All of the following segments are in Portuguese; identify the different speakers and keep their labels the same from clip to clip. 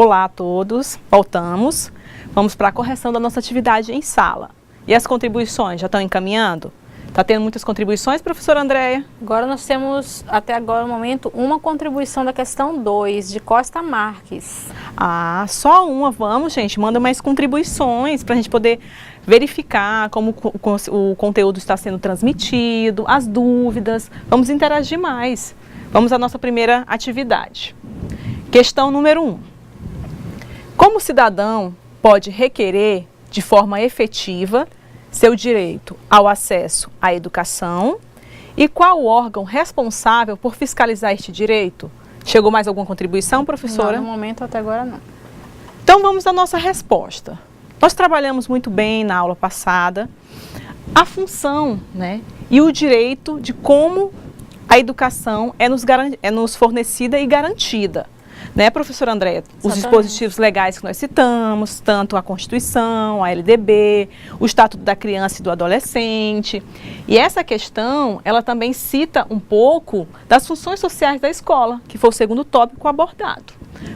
Speaker 1: Olá a todos, voltamos. Vamos para a correção da nossa atividade em sala. E as contribuições, já estão encaminhando? Está tendo muitas contribuições, professora Andréia?
Speaker 2: Agora nós temos, até agora no momento, uma contribuição da questão 2, de Costa Marques.
Speaker 1: Ah, só uma, vamos gente, manda mais contribuições para a gente poder verificar como o conteúdo está sendo transmitido, as dúvidas, vamos interagir mais. Vamos à nossa primeira atividade. Questão número 1. Como o cidadão pode requerer de forma efetiva seu direito ao acesso à educação e qual o órgão responsável por fiscalizar este direito? Chegou mais alguma contribuição, professora?
Speaker 2: Não, no momento até agora não.
Speaker 1: Então vamos à nossa resposta. Nós trabalhamos muito bem na aula passada a função, né, e o direito de como a educação é nos fornecida e garantida. Né, professora Andréia? Os dispositivos legais que nós citamos, tanto a Constituição, a LDB, o Estatuto da Criança e do Adolescente. E essa questão, ela também cita um pouco das funções sociais da escola, que foi o segundo tópico abordado.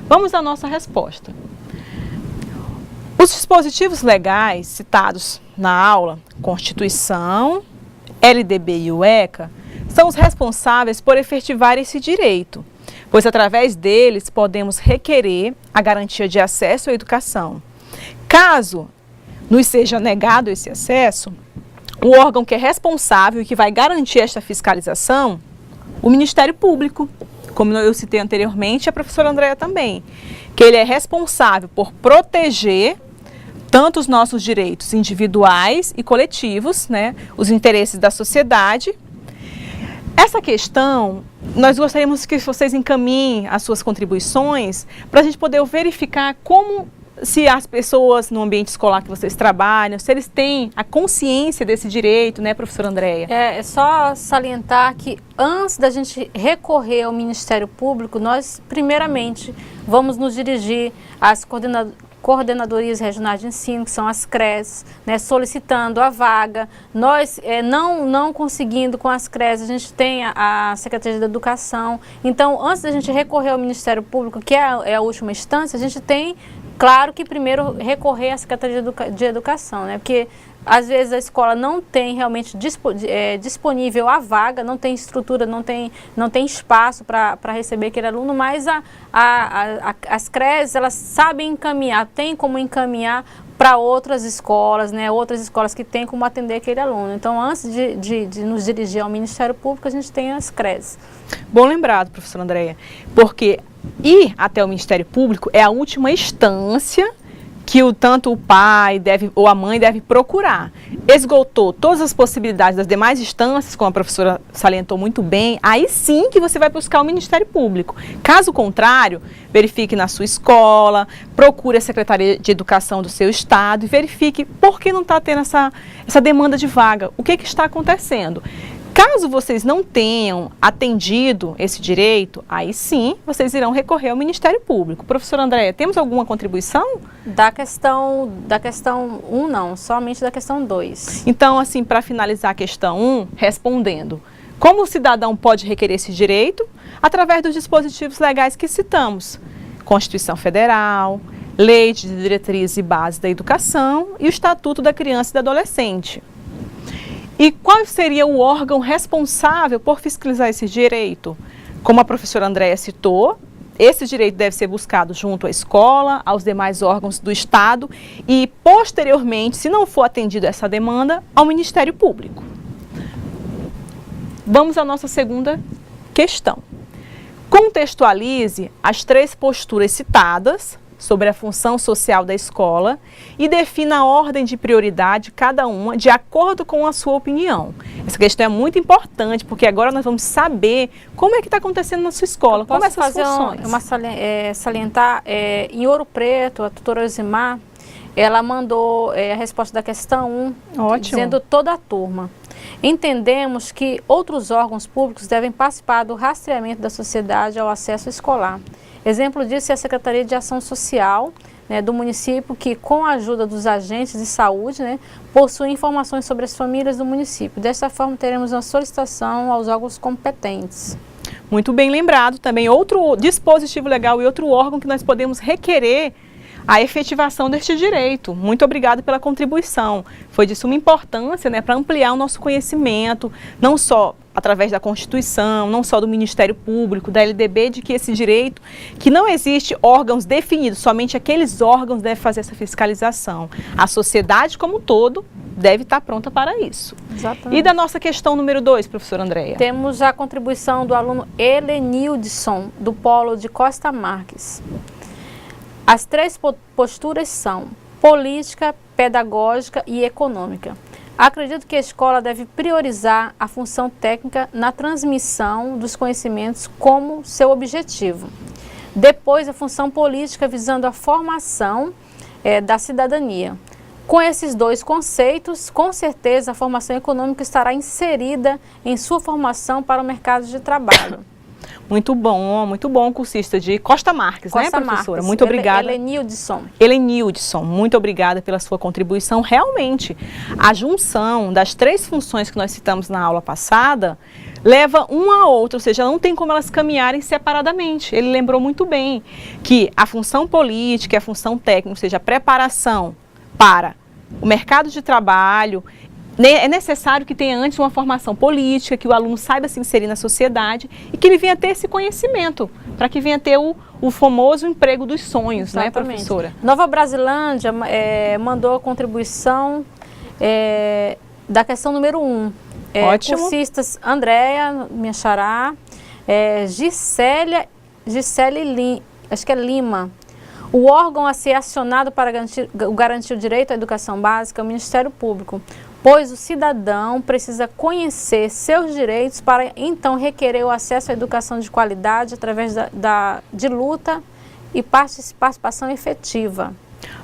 Speaker 1: Vamos à nossa resposta. Os dispositivos legais citados na aula, Constituição, LDB e o ECA, são os responsáveis por efetivar esse direito, pois através deles podemos requerer a garantia de acesso à educação. Caso nos seja negado esse acesso, o órgão que é responsável e que vai garantir esta fiscalização, o Ministério Público, como eu citei anteriormente, a professora Andréia também, que ele é responsável por proteger tanto os nossos direitos individuais e coletivos, né, os interesses da sociedade. Essa questão, nós gostaríamos que vocês encaminhem as suas contribuições para a gente poder verificar como, se as pessoas no ambiente escolar que vocês trabalham, se eles têm a consciência desse direito, né, professora Andréia?
Speaker 2: É só salientar que antes da gente recorrer ao Ministério Público, nós primeiramente vamos nos dirigir às coordenadorias regionais de ensino, que são as CREs, né, solicitando a vaga. Nós, não conseguindo com as CREs, a gente tem a Secretaria de Educação. Então, antes da gente recorrer ao Ministério Público, que é a última instância, a gente tem, claro, que primeiro recorrer à Secretaria de Educação, né, porque às vezes a escola não tem realmente disponível a vaga, não tem estrutura, não tem espaço para receber aquele aluno, mas as CREs, elas sabem encaminhar, tem como encaminhar para outras escolas, né, outras escolas que têm como atender aquele aluno. Então, antes de nos dirigir ao Ministério Público, a gente tem as CREs.
Speaker 1: Bom lembrado, professora Andréia, porque ir até o Ministério Público é a última instância que tanto o pai ou a mãe deve procurar. Esgotou todas as possibilidades das demais instâncias, como a professora salientou muito bem, aí sim que você vai buscar o Ministério Público. Caso contrário, verifique na sua escola, procure a Secretaria de Educação do seu estado e verifique por que não está tendo essa demanda de vaga, o que está acontecendo. Caso vocês não tenham atendido esse direito, aí sim vocês irão recorrer ao Ministério Público. Professora Andréia, temos alguma contribuição?
Speaker 2: Da questão 1 não, somente da questão 2.
Speaker 1: Então, assim, para finalizar a questão 1, respondendo, como o cidadão pode requerer esse direito? Através dos dispositivos legais que citamos, Constituição Federal, Lei de Diretrizes e Bases da Educação e o Estatuto da Criança e do Adolescente. E qual seria o órgão responsável por fiscalizar esse direito? Como a professora Andréia citou, esse direito deve ser buscado junto à escola, aos demais órgãos do Estado e, posteriormente, se não for atendida essa demanda, ao Ministério Público. Vamos à nossa segunda questão. Contextualize as 3 posturas citadas sobre a função social da escola e defina a ordem de prioridade, cada uma, de acordo com a sua opinião. Essa questão é muito importante, porque agora nós vamos saber como é que está acontecendo na sua escola, como essas funções.
Speaker 2: Salientar, em Ouro Preto, a tutora Osimar, ela mandou a resposta da questão 1,
Speaker 1: Ótimo.
Speaker 2: Dizendo toda a turma. Entendemos que outros órgãos públicos devem participar do rastreamento da sociedade ao acesso escolar. Exemplo disso é a Secretaria de Ação Social, né, do município, que com a ajuda dos agentes de saúde, né, possui informações sobre as famílias do município. Desta forma, teremos uma solicitação aos órgãos competentes.
Speaker 1: Muito bem lembrado também, outro dispositivo legal e outro órgão que nós podemos requerer a efetivação deste direito. Muito obrigada pela contribuição. Foi de suma importância, né, para ampliar o nosso conhecimento, não só através da Constituição, não só do Ministério Público, da LDB, de que esse direito, que não existe órgãos definidos, somente aqueles órgãos devem fazer essa fiscalização. A sociedade como um todo deve estar pronta para isso.
Speaker 2: Exatamente.
Speaker 1: E da nossa questão número 2, professora Andréia?
Speaker 2: Temos a contribuição do aluno Helenildson, do Polo de Costa Marques. As 3 posturas são política, pedagógica e econômica. Acredito que a escola deve priorizar a função técnica na transmissão dos conhecimentos como seu objetivo. Depois, a função política visando a formação da cidadania. Com esses 2 conceitos, com certeza a formação econômica estará inserida em sua formação para o mercado de trabalho.
Speaker 1: Muito bom, cursista de Costa Marques,
Speaker 2: Costa
Speaker 1: né, professora?
Speaker 2: Marques.
Speaker 1: Muito obrigada. Helenildson, muito obrigada pela sua contribuição. Realmente, a junção das 3 funções que nós citamos na aula passada leva uma a outra, ou seja, não tem como elas caminharem separadamente. Ele lembrou muito bem que a função política e a função técnica, ou seja, a preparação para o mercado de trabalho, é necessário que tenha antes uma formação política, que o aluno saiba se inserir na sociedade e que ele venha ter esse conhecimento, para que venha ter o famoso emprego dos sonhos, exatamente, né, professora?
Speaker 2: Nova Brasilândia mandou a contribuição da questão número 1.
Speaker 1: Ótimo.
Speaker 2: Cursistas Andréia, minha xará, Gisele acho que é Lima. O órgão a ser acionado para garantir o direito à educação básica é o Ministério Público, pois o cidadão precisa conhecer seus direitos para então requerer o acesso à educação de qualidade através de luta e participação efetiva.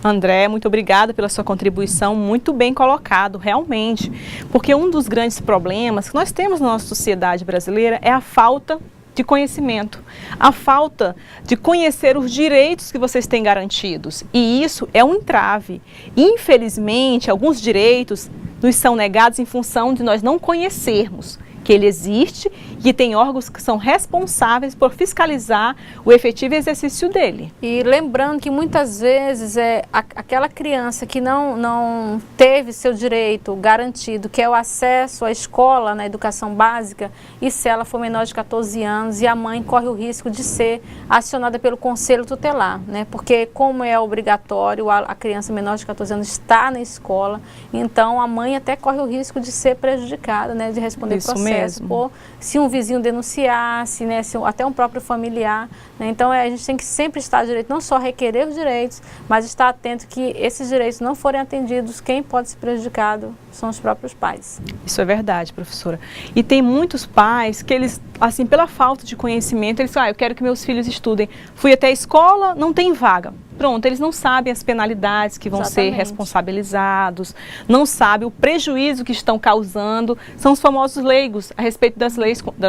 Speaker 1: André, muito obrigada pela sua contribuição, muito bem colocado, realmente, porque um dos grandes problemas que nós temos na nossa sociedade brasileira é a falta de conhecimento, a falta de conhecer os direitos que vocês têm garantidos, e isso é um entrave. Infelizmente, alguns direitos nos são negados em função de nós não conhecermos que ele existe e tem órgãos que são responsáveis por fiscalizar o efetivo exercício dele.
Speaker 2: E lembrando que muitas vezes aquela criança que não teve seu direito garantido, que é o acesso à escola, na educação básica, e se ela for menor de 14 anos, e a mãe corre o risco de ser acionada pelo conselho tutelar, né? Porque como é obrigatório a criança menor de 14 anos estar na escola, então a mãe até corre o risco de ser prejudicada, né? De responder processo. Por, se um vizinho denunciasse, né, até um próprio familiar, né? Então a gente tem que sempre estar direito, não só requerer os direitos, mas estar atento que esses direitos não forem atendidos, quem pode ser prejudicado são os próprios pais.
Speaker 1: Isso é verdade, professora. E tem muitos pais que eles, assim, pela falta de conhecimento, eles falam, eu quero que meus filhos estudem. Fui até a escola, não tem vaga. Pronto, eles não sabem as penalidades que vão ser responsabilizados, não sabem o prejuízo que estão causando, são os famosos leigos a respeito das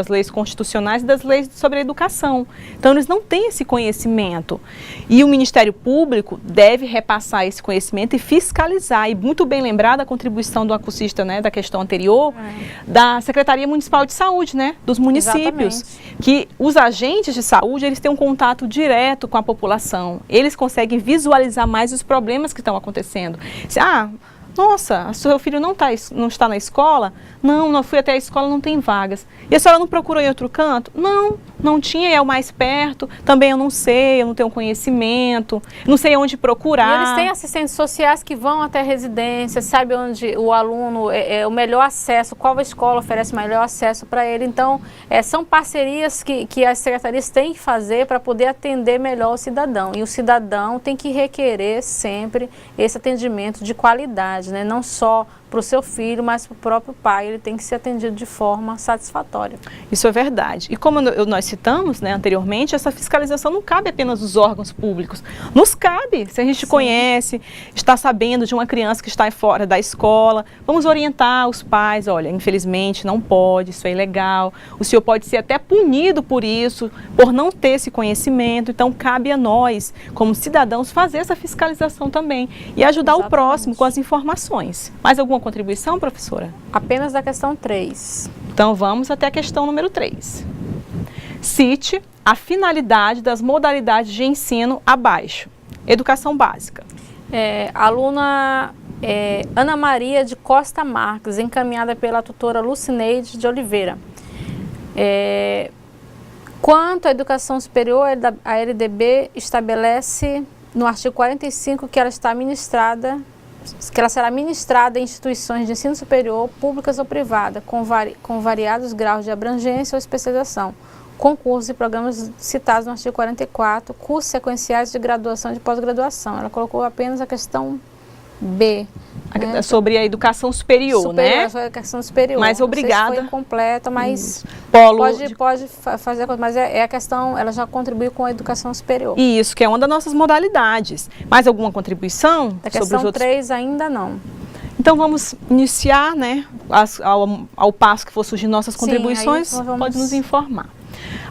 Speaker 1: leis constitucionais e das leis sobre a educação. Então, eles não têm esse conhecimento. E o Ministério Público deve repassar esse conhecimento e fiscalizar. E muito bem lembrada a contribuição do acursista, né, da questão anterior, da Secretaria Municipal de Saúde, né, dos municípios, que os agentes de saúde, eles têm um contato direto com a população. Eles conseguem visualizar mais os problemas que estão acontecendo. Nossa, seu filho não está na escola? Não fui até a escola, não tem vagas. E a senhora não procurou em outro canto? Não tinha, é o mais perto. Também eu não sei, eu não tenho conhecimento, não sei onde procurar.
Speaker 2: E eles têm assistentes sociais que vão até a residência, sabe onde o aluno, o melhor acesso, qual a escola oferece o melhor acesso para ele. Então, são parcerias que as secretarias têm que fazer para poder atender melhor o cidadão. E o cidadão tem que requerer sempre esse atendimento de qualidade, né? Não só para o seu filho, mas para o próprio pai, ele tem que ser atendido de forma satisfatória.
Speaker 1: Isso é verdade. E como nós citamos, né, anteriormente, essa fiscalização não cabe apenas aos órgãos públicos. Nos cabe, se a gente conhece, está sabendo de uma criança que está fora da escola, vamos orientar os pais, olha, infelizmente não pode, isso é ilegal, o senhor pode ser até punido por isso, por não ter esse conhecimento, então cabe a nós, como cidadãos, fazer essa fiscalização também e ajudar o próximo com as informações. Mais alguma contribuição, professora?
Speaker 2: Apenas da questão 3.
Speaker 1: Então vamos até a questão número 3. Cite a finalidade das modalidades de ensino abaixo. Educação básica.
Speaker 2: Aluna Ana Maria de Costa Marques, encaminhada pela tutora Lucineide de Oliveira. Quanto à educação superior, a LDB estabelece no artigo 45 que ela será ministrada em instituições de ensino superior, públicas ou privadas, com variados graus de abrangência ou especialização, concursos e programas citados no artigo 44, cursos sequenciais de graduação e de pós-graduação. Ela colocou apenas a questão B. Né?
Speaker 1: Sobre a educação superior, né?
Speaker 2: Sobre a educação superior.
Speaker 1: Mas obrigada.
Speaker 2: Não sei se foi completa, mas pode fazer, mas a questão, ela já contribui com a educação superior.
Speaker 1: Isso, que é uma das nossas modalidades. Mais alguma contribuição?
Speaker 2: A questão 3 ainda não.
Speaker 1: Então vamos iniciar, né? Ao passo que for surgindo nossas contribuições, pode nos informar.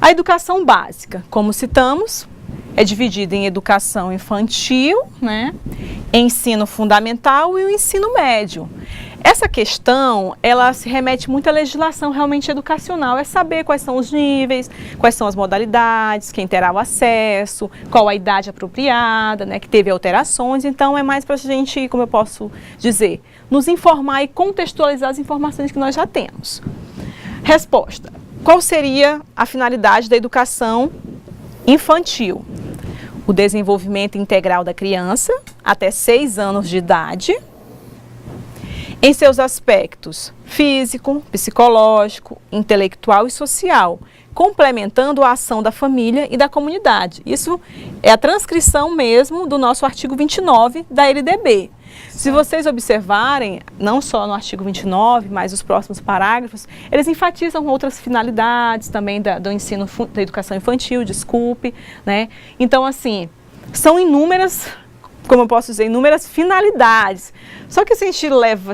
Speaker 1: A educação básica, como citamos, é dividida em educação infantil, né, ensino fundamental e o ensino médio. Essa questão, ela se remete muito à legislação realmente educacional, é saber quais são os níveis, quais são as modalidades, quem terá o acesso, qual a idade apropriada, né, que teve alterações. Então é mais para a gente, como eu posso dizer, nos informar e contextualizar as informações que nós já temos. Resposta. Qual seria a finalidade da educação infantil? O desenvolvimento integral da criança até 6 anos de idade, em seus aspectos físico, psicológico, intelectual e social, complementando a ação da família e da comunidade. Isso é a transcrição mesmo do nosso artigo 29 da LDB. Se vocês observarem, não só no artigo 29, mas os próximos parágrafos, eles enfatizam outras finalidades também do ensino, da educação infantil, desculpe, né? Então, assim, são inúmeras, como eu posso dizer, inúmeras finalidades. Só que se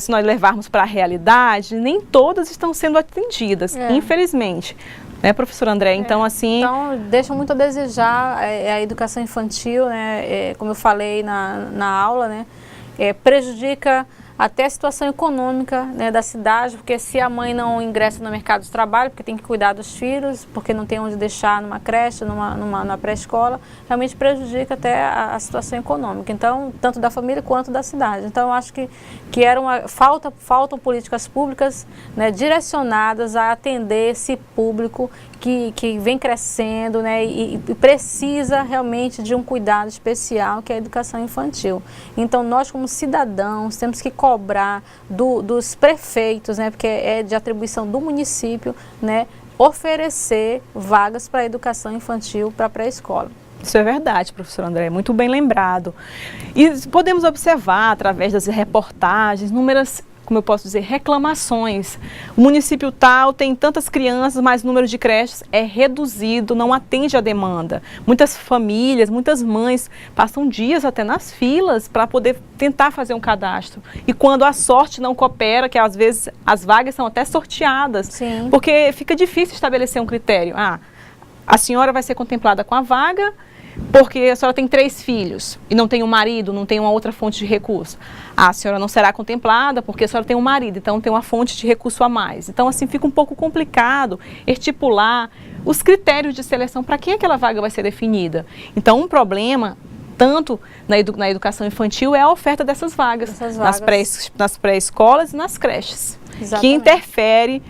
Speaker 1: nós levarmos para a realidade, nem todas estão sendo atendidas, infelizmente. Né, professora André? Então, assim...
Speaker 2: Então, deixa muito a desejar a educação infantil, né? Como eu falei na aula, né? Prejudica até a situação econômica, né, da cidade, porque se a mãe não ingressa no mercado de trabalho, porque tem que cuidar dos filhos, porque não tem onde deixar numa creche, numa pré-escola, realmente prejudica até a situação econômica, então, tanto da família quanto da cidade. Então, eu acho que faltam políticas públicas, né, direcionadas a atender esse público que vem crescendo, né, e precisa realmente de um cuidado especial, que é a educação infantil. Então, nós como cidadãos temos que cobrar dos prefeitos, né, porque é de atribuição do município, né, oferecer vagas para a educação infantil para a pré-escola.
Speaker 1: Isso é verdade, professor André, muito bem lembrado. E podemos observar, através das reportagens, inúmeras, como eu posso dizer, reclamações. O município tal tem tantas crianças, mas o número de creches é reduzido, não atende à demanda. Muitas famílias, muitas mães passam dias até nas filas para poder tentar fazer um cadastro. E quando a sorte não coopera, que às vezes as vagas são até sorteadas,
Speaker 2: Sim.
Speaker 1: Porque fica difícil estabelecer um critério. A senhora vai ser contemplada com a vaga, porque a senhora tem 3 filhos e não tem um marido, não tem uma outra fonte de recurso. A senhora não será contemplada porque a senhora tem um marido, então tem uma fonte de recurso a mais. Então, assim, fica um pouco complicado estipular os critérios de seleção para quem aquela vaga vai ser definida. Então, um problema, tanto na educação infantil, é a oferta dessas vagas. Nas pré-escolas e nas creches.
Speaker 2: Exatamente.
Speaker 1: Que interfere,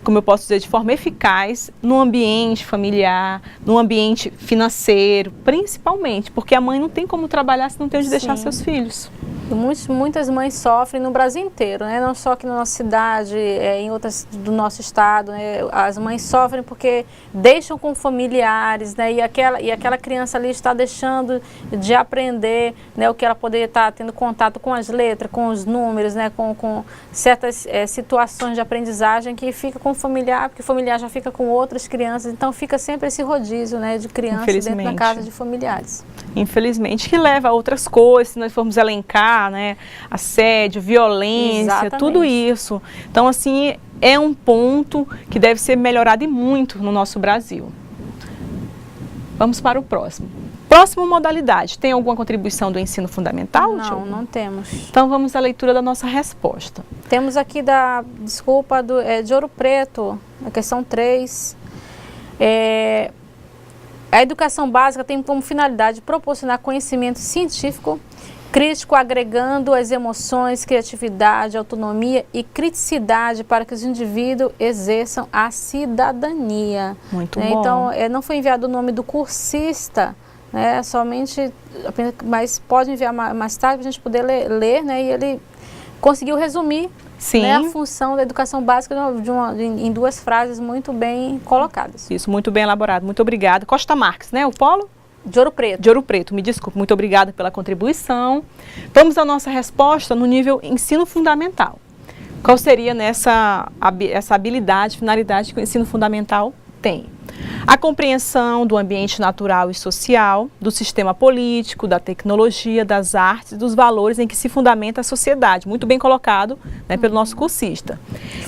Speaker 1: como eu posso dizer, de forma eficaz no ambiente familiar, no ambiente financeiro, principalmente, porque a mãe não tem como trabalhar se não tem onde deixar seus filhos.
Speaker 2: Muitas mães sofrem no Brasil inteiro, né? Não só aqui na nossa cidade, em outras do nosso estado, né? As mães sofrem porque deixam com familiares, né? E aquela criança ali está deixando de aprender, né? O que ela poderia estar tendo contato com as letras, com os números, né? Com certas situações de aprendizagem que fica com o familiar, porque o familiar já fica com outras crianças, então fica sempre esse rodízio, né? De crianças dentro da casa de familiares.
Speaker 1: Infelizmente, que leva a outras coisas, se nós formos elencar, né, assédio, violência, exatamente, tudo isso. Então, assim, é um ponto que deve ser melhorado e muito no nosso Brasil. Vamos para o próximo. Próxima modalidade, tem alguma contribuição do ensino fundamental?
Speaker 2: Não, não temos.
Speaker 1: Então, vamos à leitura da nossa resposta.
Speaker 2: Temos aqui de Ouro Preto, a questão 3. A educação básica tem como finalidade proporcionar conhecimento científico, crítico, agregando as emoções, criatividade, autonomia e criticidade para que os indivíduos exerçam a cidadania.
Speaker 1: Muito bom.
Speaker 2: Então, não foi enviado o nome do cursista, né, somente, mas pode enviar mais tarde para a gente poder ler, né, e ele conseguiu resumir, né, a função da educação básica em 2 frases muito bem colocadas.
Speaker 1: Isso, muito bem elaborado. Muito obrigada. Costa Marques, né, o polo?
Speaker 2: De Ouro Preto.
Speaker 1: De Ouro Preto, me desculpe. Muito obrigada pela contribuição. Vamos à nossa resposta no nível ensino fundamental. Qual seria essa habilidade, finalidade que o ensino fundamental tem? A compreensão do ambiente natural e social, do sistema político, da tecnologia, das artes, dos valores em que se fundamenta a sociedade. Muito bem colocado, né, pelo nosso cursista.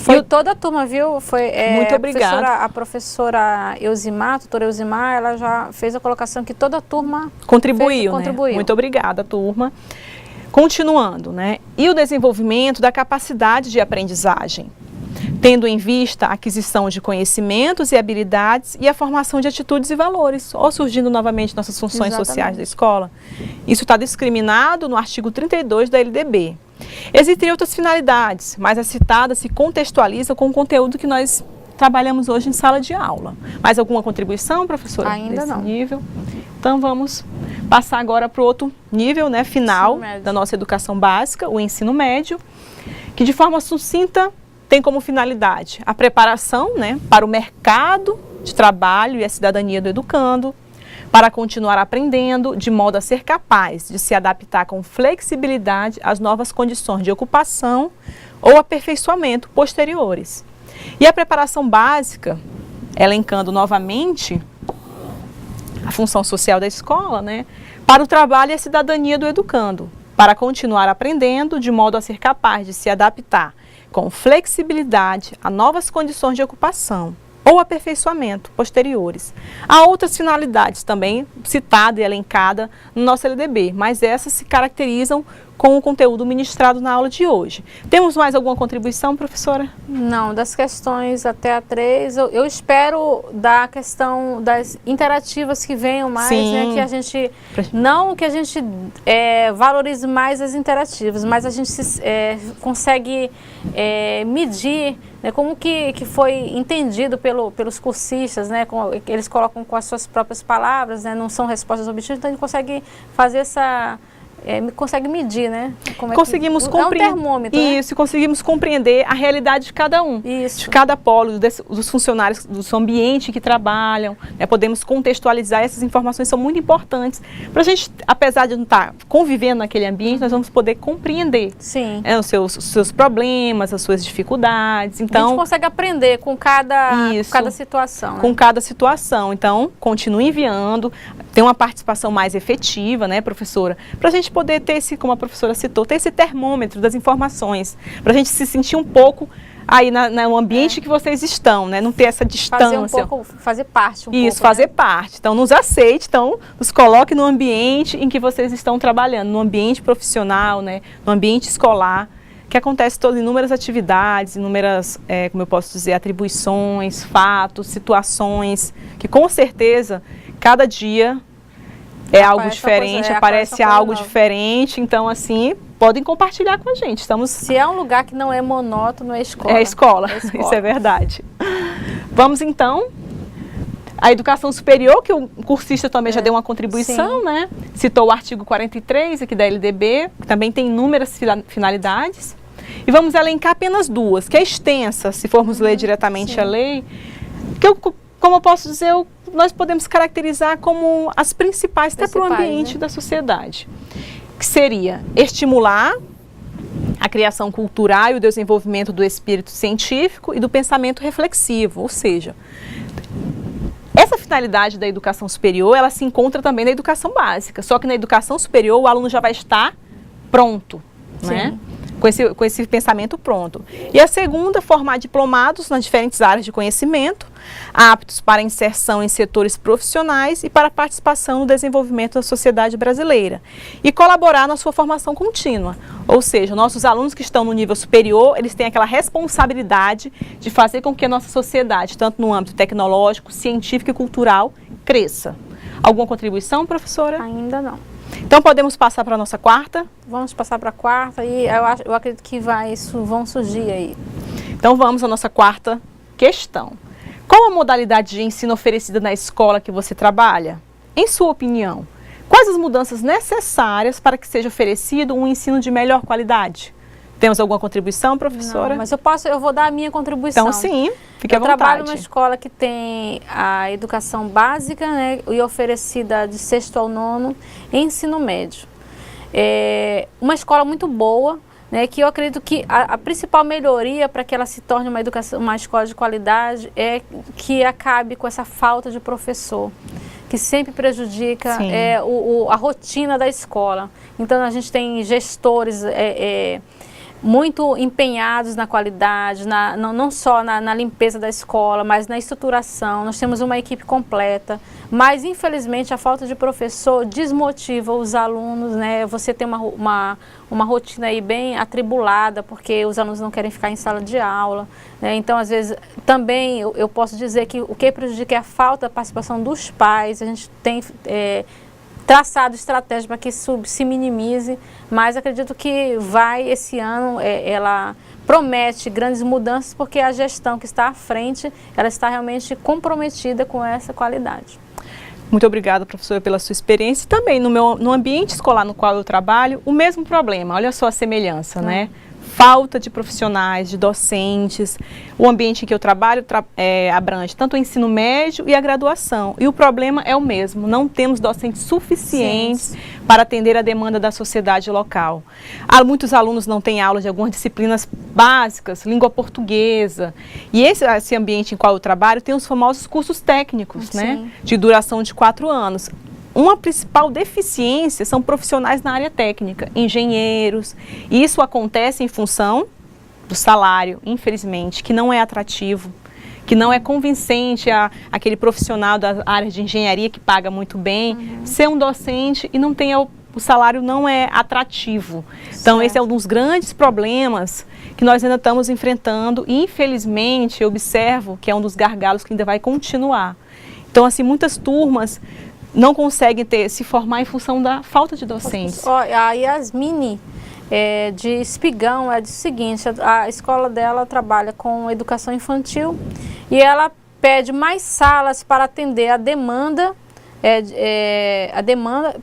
Speaker 2: Foi toda a turma, viu? Foi,
Speaker 1: muito obrigada.
Speaker 2: A professora Elzimar, a doutora Elzimar, ela já fez a colocação que toda a turma
Speaker 1: contribuiu. Muito obrigada, turma. Continuando, né? E o desenvolvimento da capacidade de aprendizagem, tendo em vista a aquisição de conhecimentos e habilidades e a formação de atitudes e valores, ou surgindo novamente nossas funções sociais da escola. Isso está discriminado no artigo 32 da LDB. Existem outras finalidades, mas as citadas se contextualizam com o conteúdo que nós trabalhamos hoje em sala de aula. Mais alguma contribuição, professora?
Speaker 2: Ainda não.
Speaker 1: Nível? Então vamos passar agora para o outro nível, né, final da nossa educação básica, o ensino médio, que de forma sucinta tem como finalidade a preparação, né, para o mercado de trabalho e a cidadania do educando, para continuar aprendendo de modo a ser capaz de se adaptar com flexibilidade às novas condições de ocupação ou aperfeiçoamento posteriores. E a preparação básica, elencando novamente a função social da escola, né, para o trabalho e a cidadania do educando, para continuar aprendendo de modo a ser capaz de se adaptar com flexibilidade a novas condições de ocupação ou aperfeiçoamento posteriores. Há outras finalidades também citadas e elencadas no nosso LDB, mas essas se caracterizam com o conteúdo ministrado na aula de hoje. Temos mais alguma contribuição, professora?
Speaker 2: Não, das questões até a 3, eu espero da questão das interativas que venham mais, né, que a gente, não que a gente valorize mais as interativas, mas a gente consegue medir, né, como que foi entendido pelos cursistas, né, eles colocam com as suas próprias palavras, né, não são respostas objetivas, então a gente consegue fazer consegue medir, né?
Speaker 1: Conseguimos compreender. É um termômetro, isso, né? Conseguimos compreender a realidade de cada um, de cada polo, dos funcionários, do seu ambiente que trabalham, né? Podemos contextualizar, essas informações são muito importantes para a gente, apesar de não estar convivendo naquele ambiente, nós vamos poder compreender os seus problemas, as suas dificuldades. Então,
Speaker 2: a gente consegue aprender com cada situação. Né?
Speaker 1: Com cada situação. Então, continue enviando, tem uma participação mais efetiva, né, professora? Para a gente poder ter como a professora citou, ter esse termômetro das informações, para a gente se sentir um pouco aí no ambiente que vocês estão, né? Não ter essa distância.
Speaker 2: Fazer parte um pouco.
Speaker 1: Isso, fazer parte. Então, nos aceite, então, nos coloque no ambiente em que vocês estão trabalhando, no ambiente profissional, né? No ambiente escolar, que acontece inúmeras atividades, inúmeras, como eu posso dizer, atribuições, fatos, situações, que com certeza, cada dia algo diferente, aparece algo diferente, então assim, podem compartilhar com a gente.
Speaker 2: Se é um lugar que não é monótono, é escola.
Speaker 1: É escola, isso é verdade. Vamos então, a educação superior, que o cursista também já deu uma contribuição, né? Citou o artigo 43 aqui da LDB, que também tem inúmeras finalidades. E vamos elencar apenas 2, que é extensa, se formos ler diretamente a lei, que como eu posso dizer, nós podemos caracterizar como as principais até para o ambiente da sociedade, que seria estimular a criação cultural e o desenvolvimento do espírito científico e do pensamento reflexivo, ou seja, essa finalidade da educação superior, ela se encontra também na educação básica, só que na educação superior o aluno já vai estar pronto, né? com esse pensamento pronto. E a segunda, formar diplomados nas diferentes áreas de conhecimento, aptos para inserção em setores profissionais e para participação no desenvolvimento da sociedade brasileira. E colaborar na sua formação contínua. Ou seja, nossos alunos que estão no nível superior, eles têm aquela responsabilidade de fazer com que a nossa sociedade, tanto no âmbito tecnológico, científico e cultural, cresça. Alguma contribuição, professora?
Speaker 2: Ainda não.
Speaker 1: Então podemos passar para a nossa quarta?
Speaker 2: Vamos passar para a quarta e eu acredito que vão surgir aí.
Speaker 1: Então vamos à nossa quarta questão. Qual a modalidade de ensino oferecida na escola que você trabalha? Em sua opinião, quais as mudanças necessárias para que seja oferecido um ensino de melhor qualidade? Temos alguma contribuição, professora?
Speaker 2: Não, mas eu vou dar a minha contribuição.
Speaker 1: Então sim, fique à vontade.
Speaker 2: Eu trabalho numa escola que tem a educação básica, né, e oferecida de 6º ao 9º em ensino médio. É uma escola muito boa, né, que eu acredito que a principal melhoria para que ela se torne uma escola de qualidade é que acabe com essa falta de professor, que sempre prejudica a rotina da escola. Então a gente tem gestores muito empenhados na qualidade, não só na limpeza da escola, mas na estruturação. Nós temos uma equipe completa, mas infelizmente a falta de professor desmotiva os alunos, né? Você tem uma rotina aí bem atribulada, porque os alunos não querem ficar em sala de aula, né? Então, às vezes, também eu posso dizer que o que prejudica é a falta da participação dos pais. A gente tem traçado estratégia para que isso se minimize, mas acredito que esse ano, ela promete grandes mudanças, porque a gestão que está à frente, ela está realmente comprometida com essa qualidade.
Speaker 1: Muito obrigada, professora, pela sua experiência. E também no ambiente escolar no qual eu trabalho, o mesmo problema, olha só a semelhança, né? Falta de profissionais, de docentes. O ambiente em que eu trabalho abrange tanto o ensino médio e a graduação. E o problema é o mesmo, não temos docentes suficientes para atender a demanda da sociedade local. Muitos alunos não têm aula de algumas disciplinas básicas, língua portuguesa. E esse ambiente em qual eu trabalho tem os famosos cursos técnicos, né? De duração de 4 anos. Uma principal deficiência são profissionais na área técnica, engenheiros. E isso acontece em função do salário, infelizmente, que não é atrativo, que não é convincente aquele profissional da área de engenharia que paga muito bem, ser um docente e não tem o salário não é atrativo. Então, esse é um dos grandes problemas que nós ainda estamos enfrentando e, infelizmente, eu observo que é um dos gargalos que ainda vai continuar. Então, assim, muitas turmas não conseguem se formar em função da falta de docentes.
Speaker 2: A Yasmine de Espigão é o seguinte: a escola dela trabalha com educação infantil e ela pede mais salas para atender a demanda,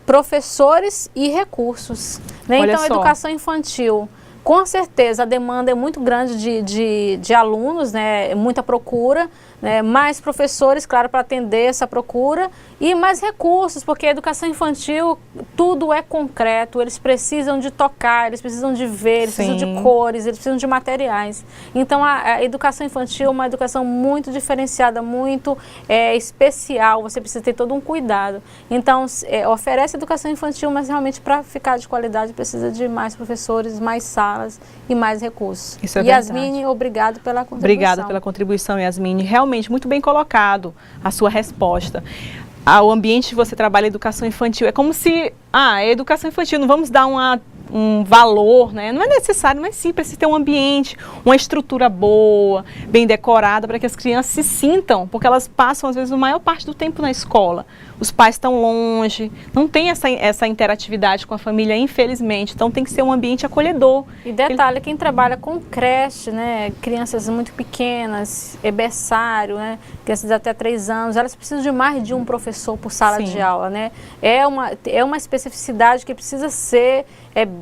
Speaker 2: professores e recursos, né? Então, educação infantil, com certeza a demanda é muito grande de alunos, né? Muita procura, né? Mais professores, claro, para atender essa procura e mais recursos, porque a educação infantil tudo é concreto, eles precisam de tocar, eles precisam de ver, eles precisam de cores, eles precisam de materiais. Então a educação infantil é uma educação muito diferenciada, muito especial, você precisa ter todo um cuidado. Então oferece educação infantil, mas realmente para ficar de qualidade precisa de mais professores, mais salas e mais recursos.
Speaker 1: Isso é
Speaker 2: Yasmine, obrigado pela contribuição.
Speaker 1: Obrigada pela contribuição, Yasmine. Realmente, muito bem colocado a sua resposta. O ambiente que você trabalha, educação infantil, é como se, educação infantil, não vamos dar um valor, né? Não é necessário, mas sim, precisa ter um ambiente, uma estrutura boa, bem decorada, para que as crianças se sintam, porque elas passam, às vezes, a maior parte do tempo na escola. Os pais estão longe, não tem essa interatividade com a família, infelizmente. Então, tem que ser um ambiente acolhedor.
Speaker 2: E detalhe, quem trabalha com creche, né, crianças muito pequenas, berçário, né, crianças de até 3 anos, elas precisam de mais de um professor por sala de aula, né? É uma especificidade que precisa ser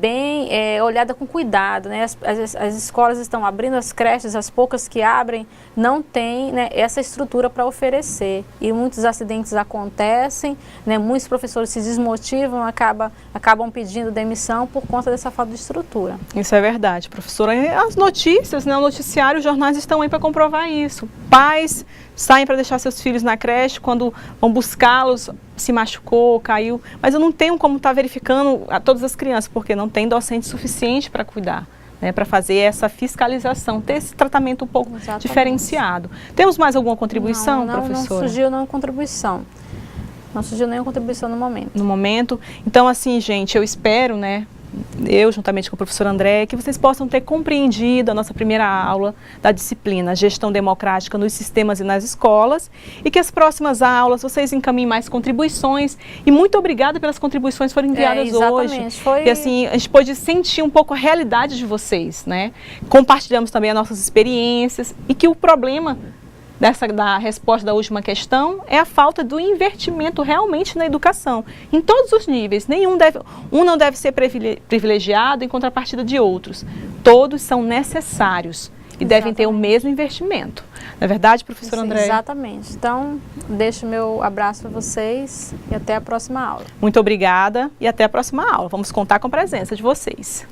Speaker 2: bem olhada com cuidado, né? As escolas estão abrindo as creches, as poucas que abrem não têm, né, essa estrutura para oferecer. E muitos acidentes acontecem, né? Muitos professores se desmotivam, acabam pedindo demissão por conta dessa falta de estrutura.
Speaker 1: Isso é verdade, professora. As notícias, né, o noticiário, os jornais estão aí para comprovar isso. Pais saem para deixar seus filhos na creche, quando vão buscá-los, se machucou, caiu, mas eu não tenho como estar verificando a todas as crianças, porque não tem docente suficiente para cuidar. né, para fazer essa fiscalização, ter esse tratamento um pouco
Speaker 2: Exatamente.
Speaker 1: diferenciado. Temos mais alguma contribuição, professora?
Speaker 2: Não surgiu nenhuma contribuição. Não surgiu nenhuma contribuição no momento.
Speaker 1: No momento. Então, assim, gente, eu espero, né, eu, juntamente com o professor André, que vocês possam ter compreendido a nossa primeira aula da disciplina Gestão Democrática nos Sistemas e nas Escolas, e que as próximas aulas vocês encaminhem mais contribuições. E muito obrigada pelas contribuições que foram enviadas hoje.
Speaker 2: Foi...
Speaker 1: E assim, a gente pôde sentir um pouco a realidade de vocês, né? Compartilhamos também as nossas experiências e que o problema da resposta da última questão é a falta do investimento realmente na educação, em todos os níveis. Um não deve ser privilegiado em contrapartida de outros. Todos são necessários e devem ter o mesmo investimento. Não é verdade, professor André?
Speaker 2: Exatamente. Então, deixo meu abraço para vocês e até a próxima aula.
Speaker 1: Muito obrigada e até a próxima aula. Vamos contar com a presença de vocês.